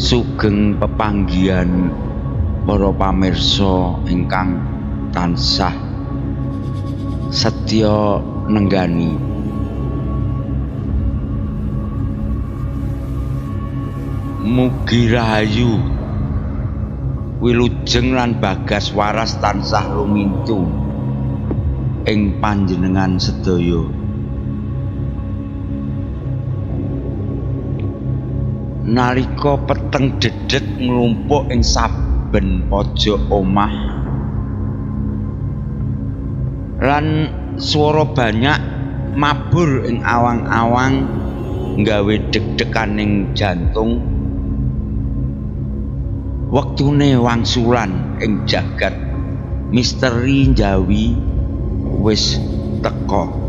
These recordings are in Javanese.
Sugeng pepanggihan para pamirsa ingkang tansah setya nenggani. Mugi rahayu wilujeng lan bagas waras tansah lumintu ing panjenengan sedaya. Nalika peteng dedhet nglumpuk ing saben pojok omah lan swara banyak mabur ing awang-awang nggawe deg-deganing jantung. Wektune wangsulan ing jagat misteri njawi wis teka.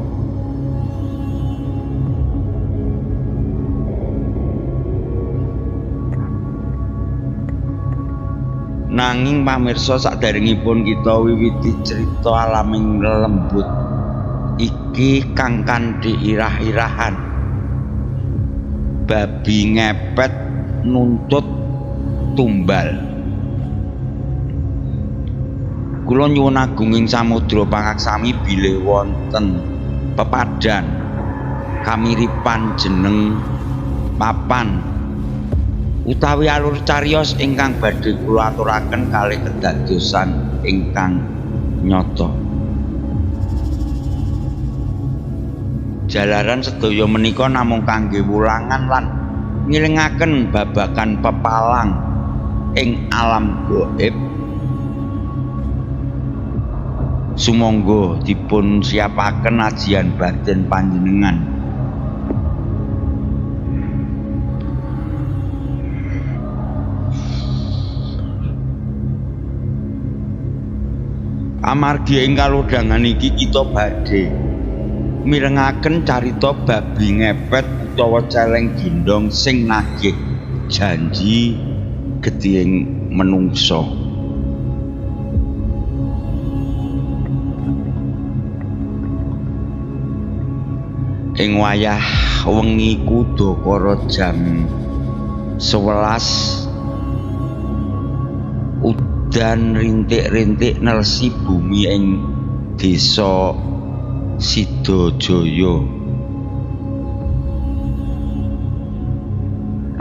Nanging pamirsa, saderengipun kita wiwiti cerita alaming lembut iki kang kanthi irah-irahan babi ngepet nuntut tumbal. Kula nyuwun agunging samudra pangaksami bilih wonten pepadhan kamiripan jeneng papan utawi alur cariyos ingkang badhe kula aturaken kalih kedadosan ingkang nyata. Jalaran sedaya menika namung kangge wulangan lan ngilingaken babagan pepalang ing alam gaib. Sumangga dipun siapaken ajian batin panjenengan. Amargi ing kalodhangan iki kita badhe mirengaken carita babi ngepet utawa celeng gendong sing nagih janji gedhing menungsa. Ing wayah wengi kudakara jam 11 udan rintik-rintik nersi bumi ing desa Sidajaya.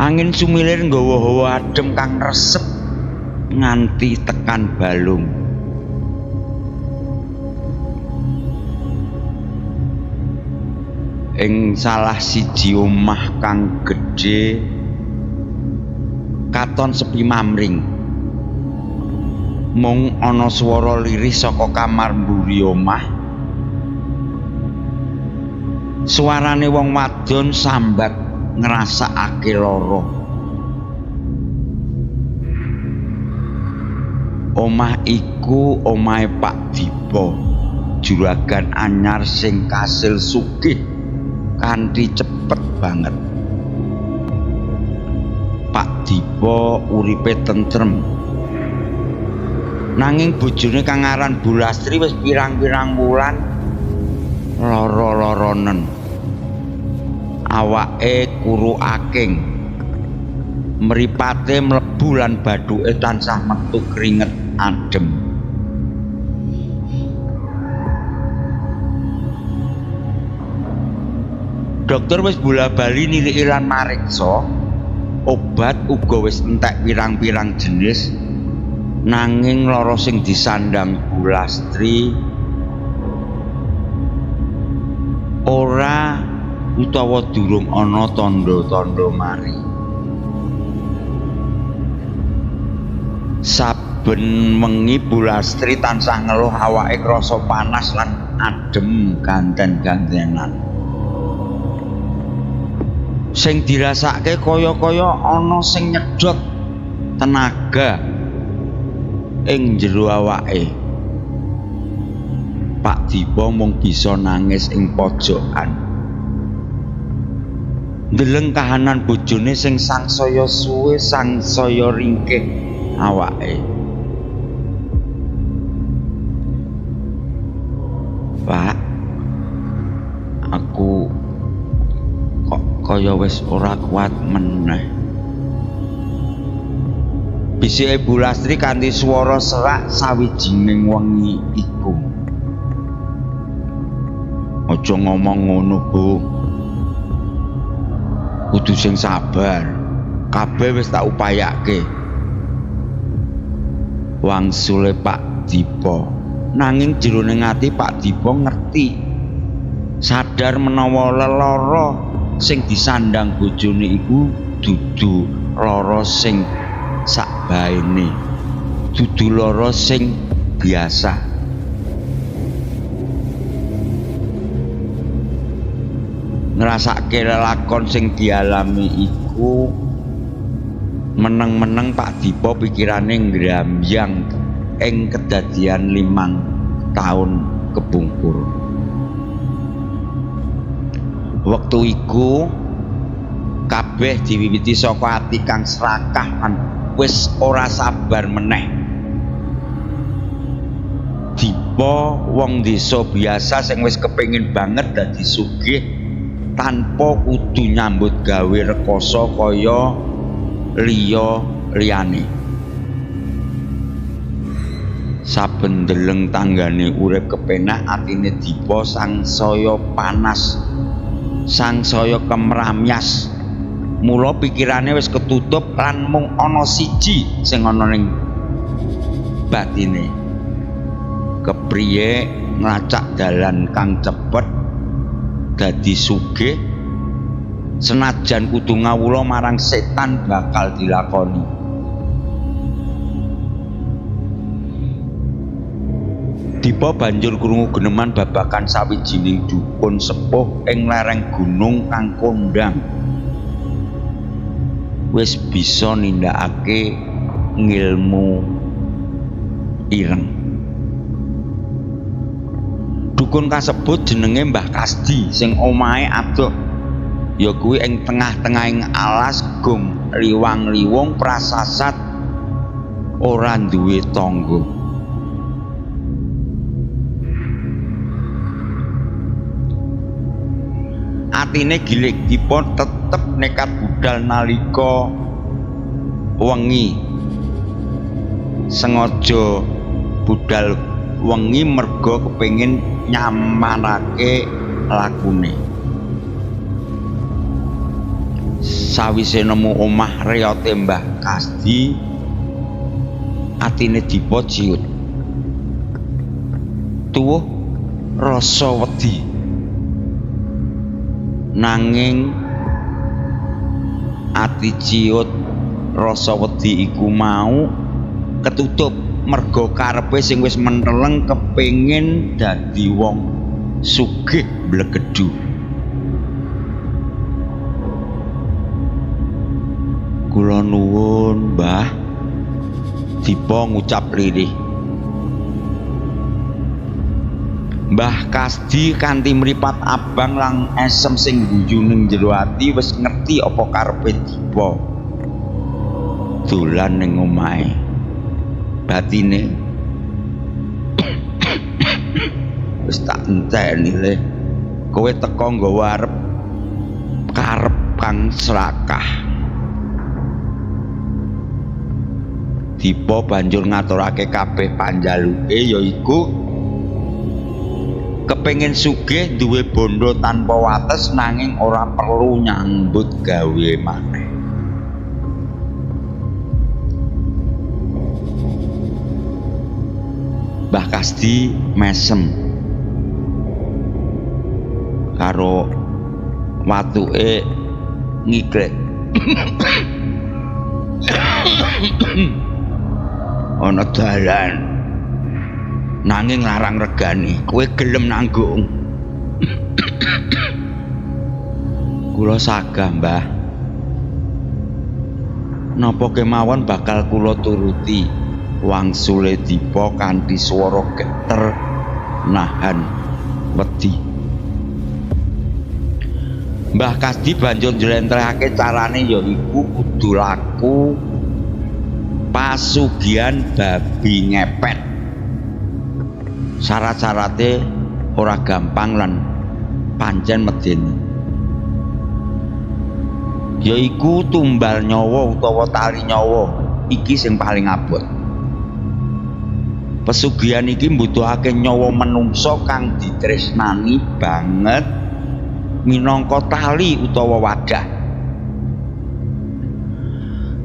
Angin sumilir nggawa hawa adem kang resep nganti tekan balung. Ing salah siji omah kang gedhe katon sepi mamring. Mung ana swara lirih saka kamar mburi omah. Suarane wong wadon sambat ngrasakake lara. Omah iku omahe Pak Dipa, juragan anyar sing kasil sugih kanthi cepet banget. Pak Dipa uripe tentrem. Nanging bojone kang aran Bu Lastri wis pirang-pirang wulan lara-laranen. Awake kuru aking. Mripate mlebu lan bathuke tansah metu keringet adem. Dokter wis bola-bali niliki lan mariksa. Obat uga wis entek pirang-pirang jenis. Nanging lara sing disandang Bu Lastri ora utawa durung ana tanda-tanda mari. Saben wengi Bu Lastri tansah ngeluh awake krasa panas lan adem ganten-gantenan. Sing dirasake kaya-kaya ana sing nyedot tenaga ing jero awake. Pak Dipa mung bisa nangis ing pojokan. Ndeleng kahanan bojone sing sangsaya suwe, sangsaya ringkih awake. Pak, aku kok kaya wis ora kuat meneh. Bisike Bu Lastri kanthi swara serak sawijining wengi iku. Aja ngomong ngono, Bu. Kudu sing sabar. Kabeh wis tak upayake. Wangsule Pak Dipa. Nanging jroning ati Pak Dipa ngerti. Sadar menawa lelara sing disandang bojone iku dudu lara sing sakbaene. Dudu lara sing biasa. Ngrasake lelakon sing dialami iku meneng-meneng Pak Dipa pikirane ngrambyang ing kedadian 5 taun kepungkur. Wektu iku kabeh diwiwiti saka ati kang serakah lan wis ora sabar meneh. Dipa wong desa biasa sing wis kepengin banget dadi sugih tanpa kudu nyambut gawe rekoso kaya liyane. Saben deleng tanggane urip kepenak atine Dipa sangsaya panas, sangsaya kemramyas. Mula pikirane wis ketutup lan mung ana siji sing ana ning batine. Kepriye nglacak dalan kang cepet dadi sugih senajan kudu ngawula marang setan bakal dilakoni. Dipa banjur krungu geneman babakan sawijining dukun sepuh ing lereng gunung kang kondhang. Wis bisa nindakake ngilmu ireng. Dukun kasebut jenenge Mbah Kasdi sing omahe adoh. Ya kuwi ing tengah-tengahing alas gong liwang-liwung prasasat ora duwe tangga. Atine gilik Dipa tetep nekat budal nalika wengi. Sengaja budal wengi merga kepengin nyamanake lakune. Sawise nemu omah reyote Mbah Kasdi, atine Dipa ciut. Tuwuh rasa wedi. Nanging ati ciut rasa wedi iku mau ketutup merga karepe sing wis menteleng kepengin dadi wong sugih blegedhu. Kula nuwun, Mbah. Dipa ngucap lirih. Mbah Kasdi kanthi mripat abang lang esem sing guyu ning jero ati wis ngerti apa karepe Dipa. Dolan ning omahe. Batine wis tak enteni le. Kowe teko nggawa arep karep kang serakah. Dipa banjur ngaturake kabeh panjaluke yaiku kepengin sugih duwe bondo tanpa wates nanging ora perlu nyambut gawe maneh. Mbah Kasdi mesem karo watuke ngiglek. Ana dalan nanging larang regani. Kowe gelem nanggung? Kula sagah, Mbah. Napa kemawon bakal kula turuti. Wangsule Dipa kanthi swara geter nahan wedi. Mbah Kasdi banjur njlentrehake carane yaiku kudu laku pasugihan babi ngepet. Syarat-syarate ora gampang lan pancen medeni. Yaiku tumbal nyawa utawa tali nyawa iki sing paling abot. Pesugihan iki mbutuhake nyawa menungsa kang ditresnani banget minangka tali utawa wadah.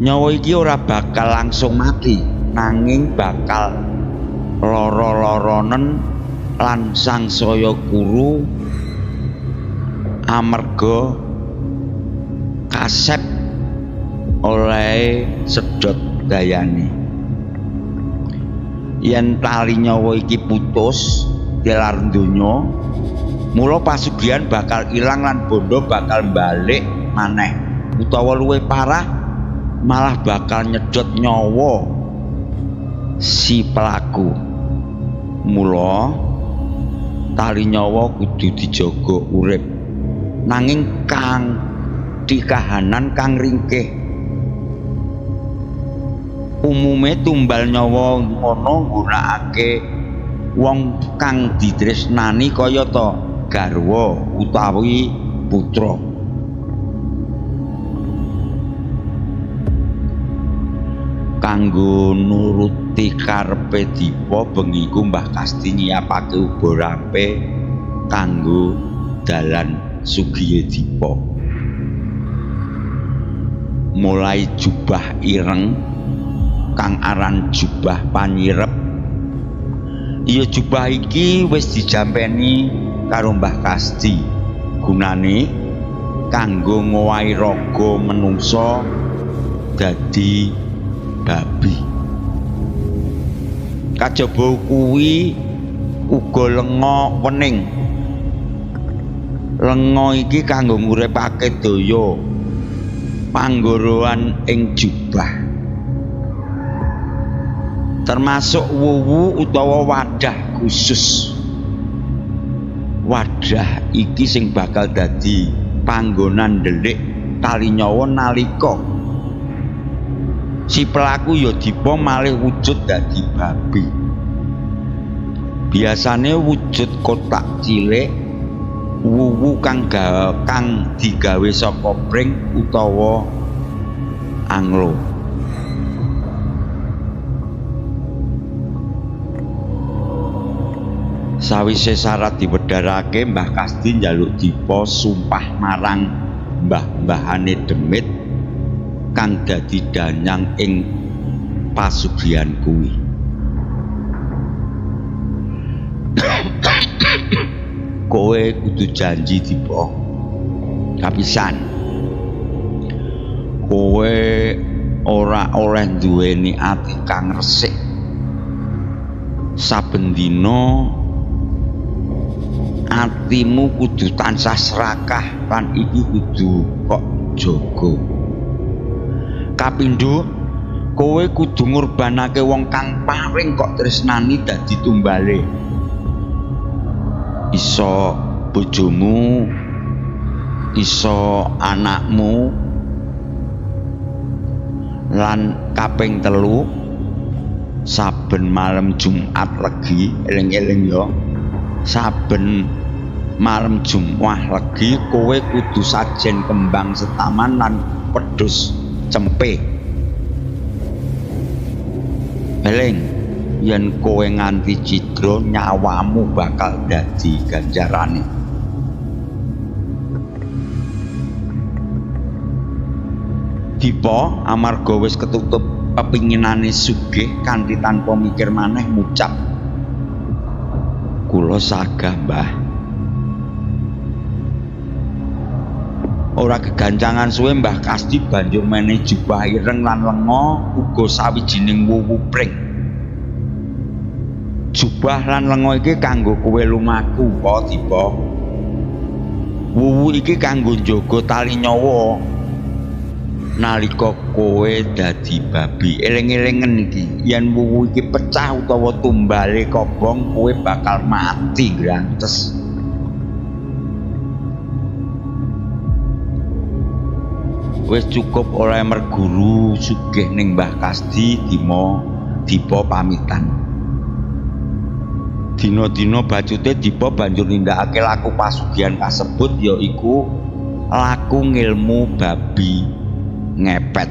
Nyawa iki ora bakal langsung mati, nanging bakal lara-laranen lan sangsaya kuru amarga kasep oleh sedot dayane. Yen tali nyawa iki putus tilar donya, mula pasugihan bakal ilang lan bondo bakal balik maneh, utawa luwih parah malah bakal nyedot nyawa si pelaku. Mula tali nyawa kudu dijaga urip, nanging kang dikahanan kang ringkih. Umume tumbal nyawa ngono nggunakake wong kang ditresnani kayata garwa utawi putra. Kanggo nuruti karepe Dipa, bengi iku Mbah Kasti nyiapake uga rampe kanggo dalan sugihe Dipa. Mulai jubah ireng kang aran jubah panyirep. Iya, jubah iki wis dijampeni karo Mbah Kasti. Gunane kanggo ngowahi raga menungsa dadi babi. Kajaba kuwi uga lenga wening. Lenga iki kanggo nguripake daya panggorohan ing jubah, termasuk wuwu utawa wadah khusus. Wadah iki sing bakal dadi panggonan ndelik tali nyawa nalika si pelaku ya Dipa malih wujud dadi babi. Biasane wujud kotak cilik, wuwu kang digawe saka pring utawa anglo. Sawise syarat diwedharake, Mbah Kasti njaluk Dipa sumpah marang mbah-mbahane demit kang dadi danyang ing pasugihan kuwi. Kowe kudu janji Dipa. Kapisan, kowe ora oleh duweni ati kang resik. Saben dina atimu kudu tansah serakah lan iki kudu kok jaga. Kapindho, kowe kudu ngurbanake wong kang paring kok tresnani dadi tumbale. Iso bojomu, iso anakmu, lan kaping 3 saben malam Jumat Legi, eling-eling ya, saben malam Jumat Legi kowe kudu sajen kembang setaman lan wedhus cempe. Eling, yen kowe nganti cidra nyawamu bakal dadi ganjarane. Dipa amarga wis ketutup pepinginane sugih kanthi tanpa mikir maneh ngucap, "Kula sagah, Mbah." Ora kegancangan suwe Mbah Kasti banjur meneh jubah ireng lan lenga uga sawijining wuwu pring. Jubah lan lenga iki kanggo kowe lumaku, po Dipa. Wuwu iki kanggo njaga tali nyawa nalika kowe dadi babi. Eling-elingen iki, yen wuwu iki pecah utawa tumbale kobong, kowe bakal mati grantes. Wis cukup oleh merguru sugih ning Mbah Kasti. Dipa pamitan. Dina-dina bacute Dipa banjur nindakake laku pasugihan kasebut, yaiku laku ngilmu babi ngepet.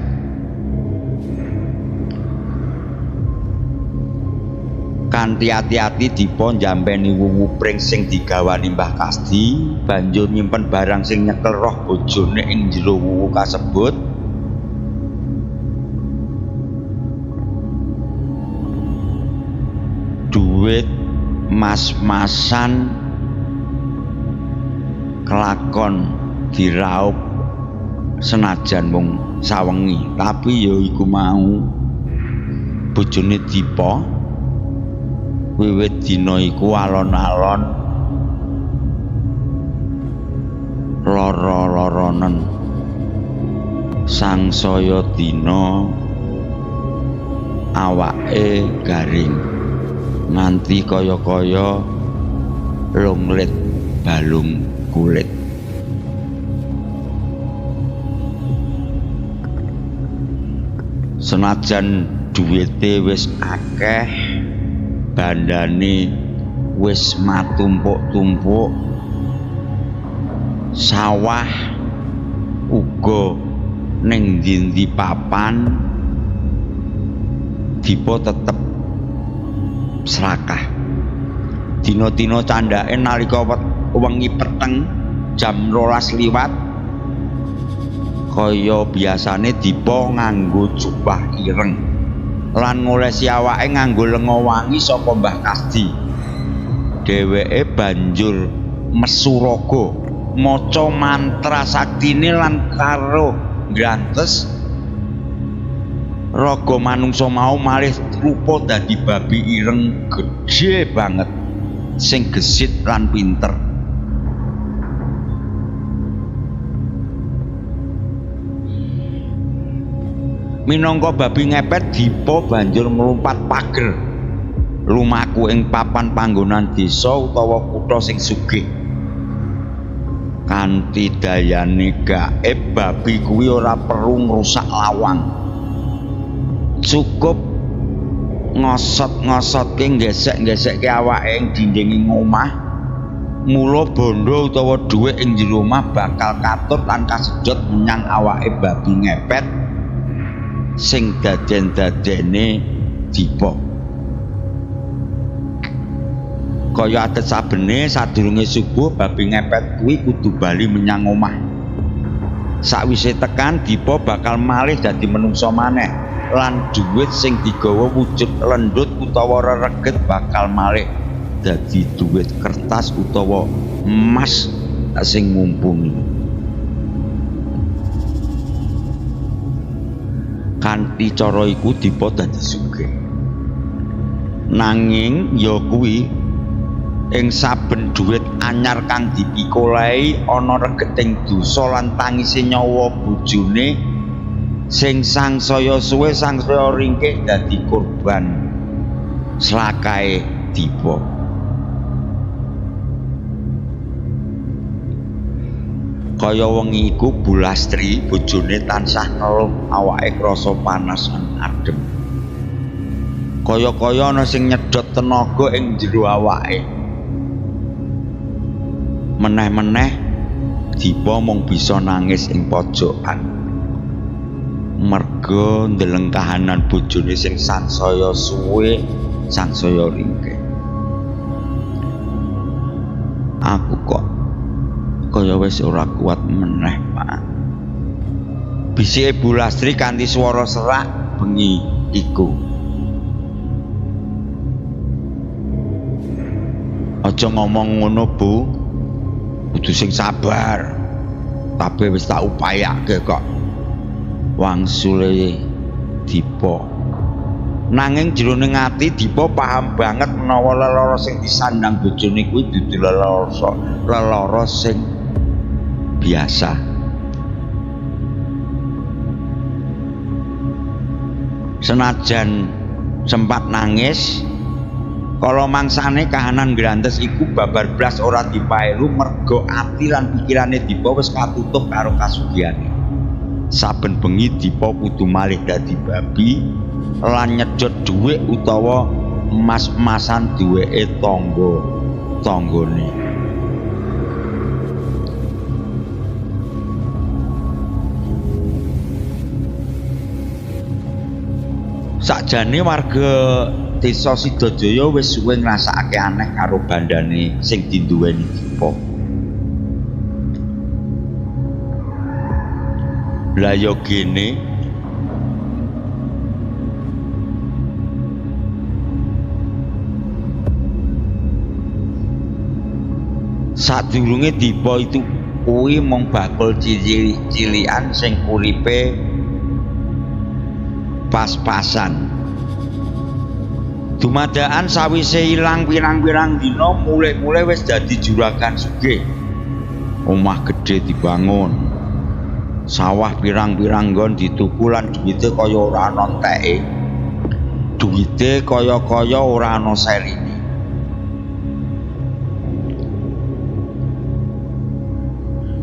Kanthi ati-ati Dipa njampeni wuwu pring sing digawani Mbah Kasdi, banjur nyimpen barang sing nyekel roh bojone ing jero wuwu kasebut. Duit mas-masan kelakon diraup senajan mung sawengi, tapi ya iku mau bojone Dipa wiwit dina iku alon-alon lara-laranen sangsaya dina awake garing nganti kaya-kaya lunglit balung kulit. Senajan duwite wis akeh, bandane wis matumpuk-tumpuk, sawah uga ning ndi-ndi papan, Dipa tetep serakah. Dina-dina candhake nalika wengi peteng jam 12 liwat, kaya biasane Dipa nganggo jubah ireng lan ngolesi awake nganggo lenga wangi saka Mbah Kasdi. Dheweke banjur mesu raga maca mantra saktine lan karo ngrantes raga manungsa mau malih rupa dadi babi ireng gedhe banget sing gesit lan pinter. Minangka babi ngepet, Dipa banjur mlumpat pager lumaku ing papan panggonan desa utawa kutha sing sugih. Kanthi dayane gaib, babi kuwi ora perlu ngrusak lawang, cukup ngosot-ngosotke nggesek-nggesekke awake ing dinding omah. Mula bondo utawa dhuwit ing jero omah bakal katut lan kasedot menyang awake babi ngepet sing daden-dadene Dipa. Kaya adat sabene sadurunge subuh babi ngepet kuwi kudu bali menyang omah. Sakwise tekan, Dipa bakal malih dadi menungsa maneh lan dhuwit sing digawa wujud lendhut utawa rereget bakal malih dadi dhuwit kertas utawa emas sing mumpuni. Kanthi cara iku Dipa dadi sugih. Nanging ya kuwi ing saben dhuwit anyar kang dipikolahi ana regeting dosa lan tangise nyawa bojone sing sangsaya suwe sangsaya ringkih dadi korban slakae Dipa. Kaya wengi iku Bulastri bojone tansah ngeluh awake krasa panas lan adem. Kaya-kaya ana sing nyedot tenaga ing jero awake. Meneh-meneh Dipa mung bisa nangis ing pojokan. Merga ndeleng kahanan bojone sing sansaya suwe, sansaya ringkih. Aku kok kaya wis ora kuat meneh, Pak. Bisike Bulastri kanthi swara serak bengi iku. Aja ngomong ngono, Bu. Kudu sing sabar. Tapi wis tak upayake kok. Wangsule Dipa. Nanging jroning ati Dipa paham banget menawa lelara sing disandang bojone kuwi dudu lelara sing biasa. Senajan sempat nangis, kala mangsane kahanan ngrantes iku babar blas ora dipaelu merga ati lan pikirane Dipa wis katutup karo kasugihane. Saben bengi Dipa kudu malih dadi babi lan nyedot dhuwit utawa emas-emasan duweke tanggane. Sakjane warga Desa Sidajaya wis suwe ngrasakake aneh karo bandane sing dinduweni Dipa. Lah ya gene sadurunge Dipa itu kuwi mung bakul cilikan sing uripe pas-pasan. Dumadakan sawise ilang pirang-pirang dina mulai wis dadi juragan sugih. Omah gedhe dibangun. Sawah pirang-pirang nggon dituku lan duwite kaya ora ana enteke. Duwite kaya-kaya ora ana serine.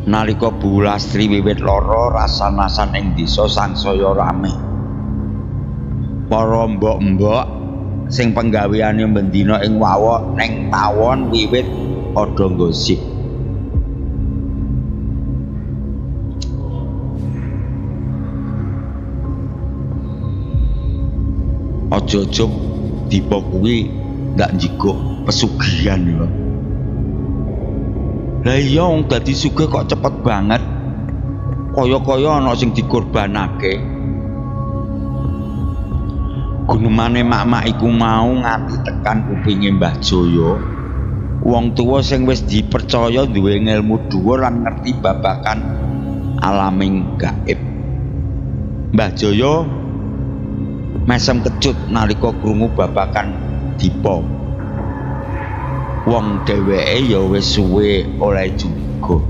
Nalika Bu Lastri wiwit lara rasan-rasan ing desa sangsaya rame. Para mbok-mbok sing penggaweane mendina ing wawok ning tawon wiwit padha gosip. Aja-aja Dipa kuwi ndak njikuk pesugihan ya. Lah iya wong dadi sugih kok cepet banget. Kaya-kaya ana sing dikorbanake. Gunemane mak-mak iku mau nganti tekan kupinge Mbah Jaya. Wong tuwa sing wis dipercaya duwe ilmu dhuwur lan ngerti babagan alaming gaib. Mbah Jaya mesem kecut nalika krungu babagan Dipa. Wong dheweke ya wis suwe oleh juga.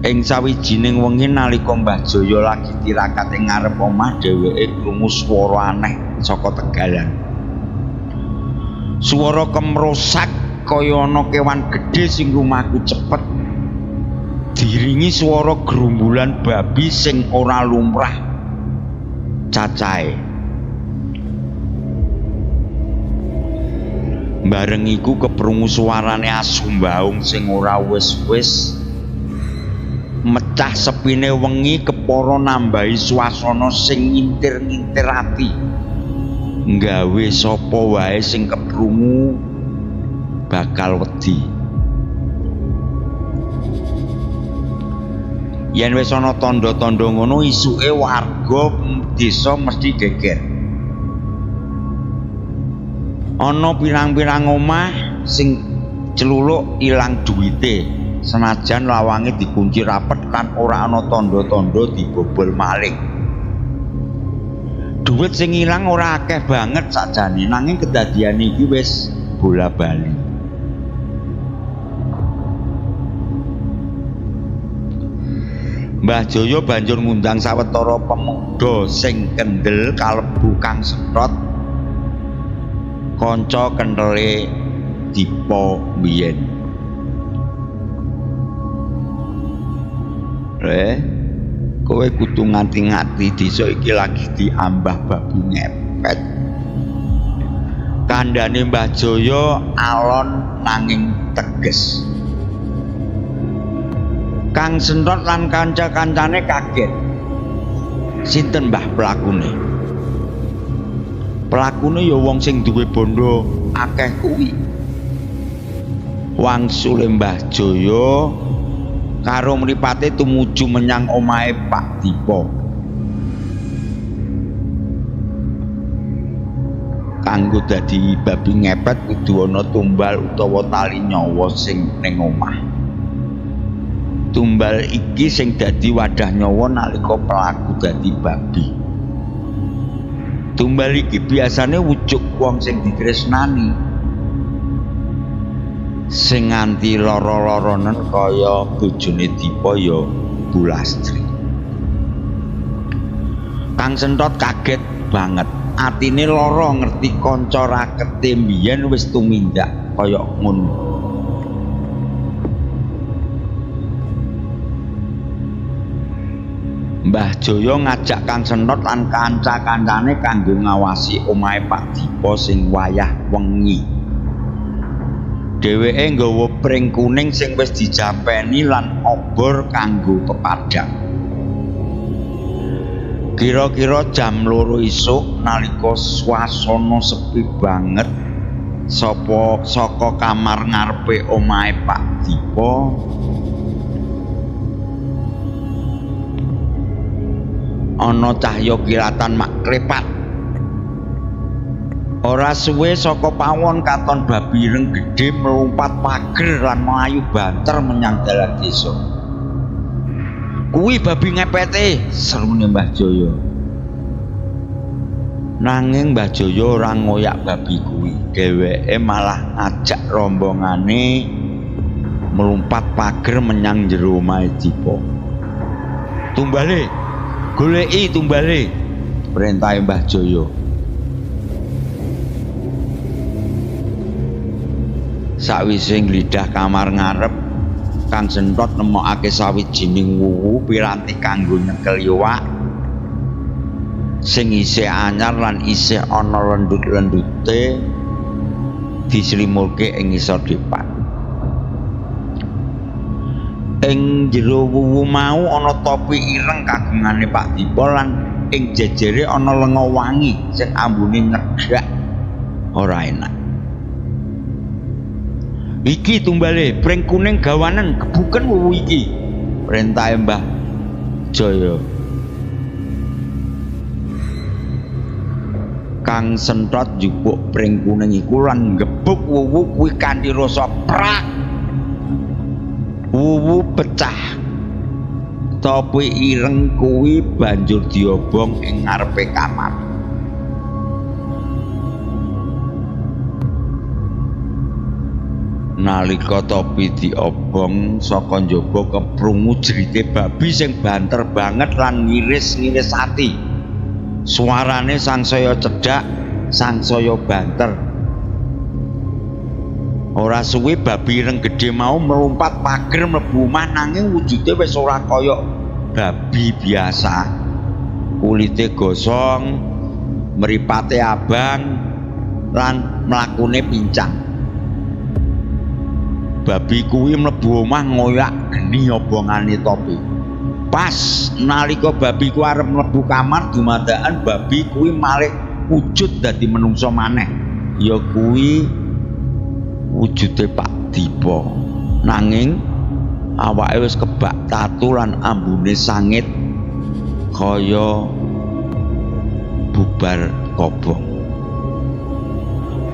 Ing sawijining wengi nalika Mbah Jaya lagi tirakat ing ngarep omah dheweke krungu swara aneh saka tegalan. Swara kemrosak kaya ana kewan gedhe sing lumaku cepet. Diringi swara gerumbulan babi sing ora lumrah cacahe. Bareng iku keprungu suarane asu mbaung sing ora wis-wis mecah sepine wengi kepara nambahi swasana sing ngintir-ngintir ati. Nggawe sapa wae sing keprungu bakal wedi. Yen wis ana tanda-tanda ngono isuke warga desa mesti geger. Ana pirang-pirang omah sing celuluk ilang duwite. Senajan lawange dikunci rapet lan ora ana tanda-tanda dibobol maling. Duit sing ilang ora akeh banget sakjane nanging kedadian iki wis bola-bali. Mbah Jaya banjur ngundang sawetara pemuda sing kendel kalebu Kang Senthot, kanca kenthele Dipa biyen. Kowe kudu nganti-nganti desa iki lagi diambah babi ngepet. Kandhane Mbah Jaya alon nanging teges. Kang Senthot lan kanca-kancane kaget. Sinten Mbah pelakune? Pelakune ya wong sing duwe bondo akeh kuwi. Wangsule Mbah Jaya karo mripate tumuju menyang omahe Pak Dipa. Kanggo dadi babi ngepet kudu ana tumbal utawa tali nyawa sing ning omah. Tumbal iki sing dadi wadah nyawa nalika pelaku dadi babi. Tumbal iki biasane wujud wong sing ditresnani. Sing nganti lara-laranen kaya bojone Dipa ya Bu Lastri. Kang Senthot kaget banget. Atine lara ngerti kanca rakete mbiyen wis tumindak kaya ngono. Mbah Jaya ngajak Kang Senthot lan kanca-kancane kanggo ngawasi omahe Pak Dipa sing wayah wengi. Dheweke nggawa pring kuning sing wis dijampeni lan obor kanggo pepadang. Kira-kira jam 2 isuk nalika swasana sepi banget saka kamar ngarepe omahe Pak Dipa ana cahya kilatan mak klepat. Ora suwe saka pawon katon babi ireng gedhe mlumpat pager lan mlayu banter menyang dalan desa. Kuwi babi ngepete, serune Mbah Jaya. Nanging Mbah Jaya ora ngoyak babi kuwi. Dheweke malah ngajak rombongane mlumpat pager menyang jero omahe Dipa. Tumbale, goleki tumbale, perintahe Mbah Jaya. Sawise nglidah kamar ngarep, Kang Sentot nemokake sawijining wuwu piranti kanggo nyekel iwak sing isih anyar lan isih ana lendhut-lendhute dislimulke ing ngisor depan. Ing jero wuwu mau ana topi ireng kagungane Pak Dipa lan ing jejere ana lenga wangi sing ambune nyedhak ora enak. Iki tumbale pring kuning gawanen kebuken wuwu iki, perintahe Mbah Jaya. Kang Sentot njupuk pring kuning iku lan ngebuk wuwu kuwi kanthi rasa prak. Wuwu pecah. Topi ireng kuwi banjur diobong ing ngarepe kamar. Nalika topi diobong saka njaba keprungu jerite babi sing banter banget lan ngiris-ngiris ati. Suarane sangsaya cedhak, sangsaya banter. Ora suwe babi ireng gedhe mau mlumpat pager mlebu omah nanging wujude wis ora kaya babi biasa. Kulite gosong, mripate abang lan mlakune pincang. Babi kuwi mlebu omah ngoyak geni obongane topi. Pas nalika babi kuwi arep mlebu kamar dumadakan babi kuwi malih wujud dadi menungso maneh. Ya kuwi wujude Pak Dipa. Nanging awake wis kebak tatu lan ambune sangit kaya bubar kobong.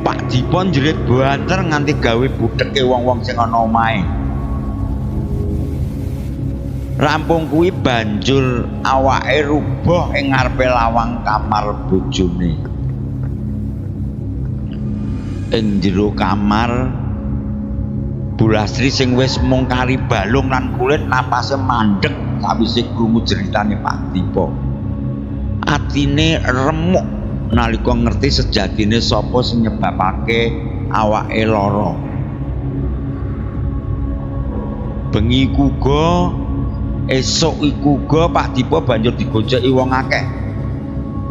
Pak Dipa njerit banter nganti gawe budheke wong-wong sing ana omahe. Rampung kuwi banjur awake rubuh ing ngarepe lawang kamar bojone. Ing jero kamar Bu Lastri sing wis mung kari balung lan kulit napase mandhek sawise krungu jeritane Pak Dipa. Atine remuk nalika ngerti sejatine sapa sing nyebabake awake lara. Bengi kuga, esuk iku uga Pak Dipa banjur digojeki wong akeh.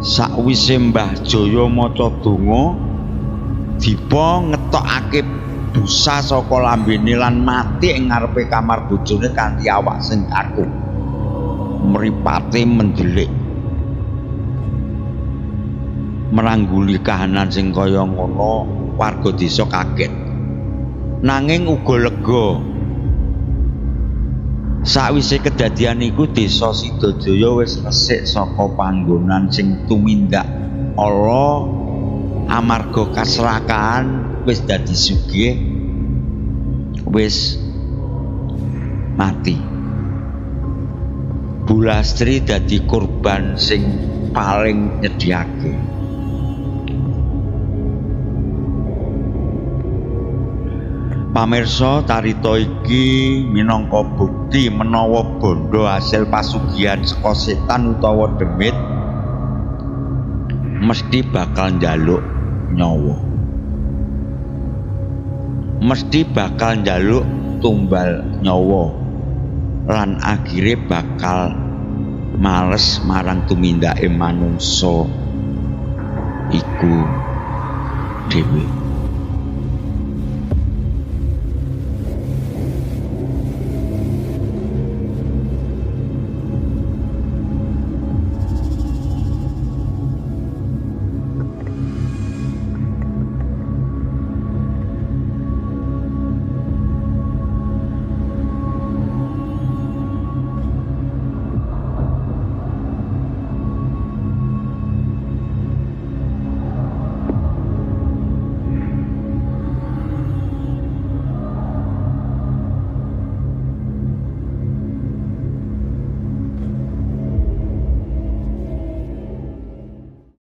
Sakwise Mbah Jaya maca donga, Dipa ngetokake busa saka lambene lan mati ing ngarepe kamar bojone kanthi awak sing kaku. Mripate mendelik. Merangguli kahanan sing kaya ngono warga desa kaget. Nanging uga lega. Sakwise kedadian iku desa Sidajaya wis resik saka panggonan sing tumindak ala amarga kasrakan wis dadi sugih, wis mati. Bu Lastri dadi korban sing paling nyediake. Pamirsa, carita iki minangka bukti menawa bondo hasil pasugihan saka setan utawa demit mesti bakal njaluk nyawa. Mesti bakal njaluk tumbal nyawa lan akhire bakal males marang tumindake manungsa iku dhewe.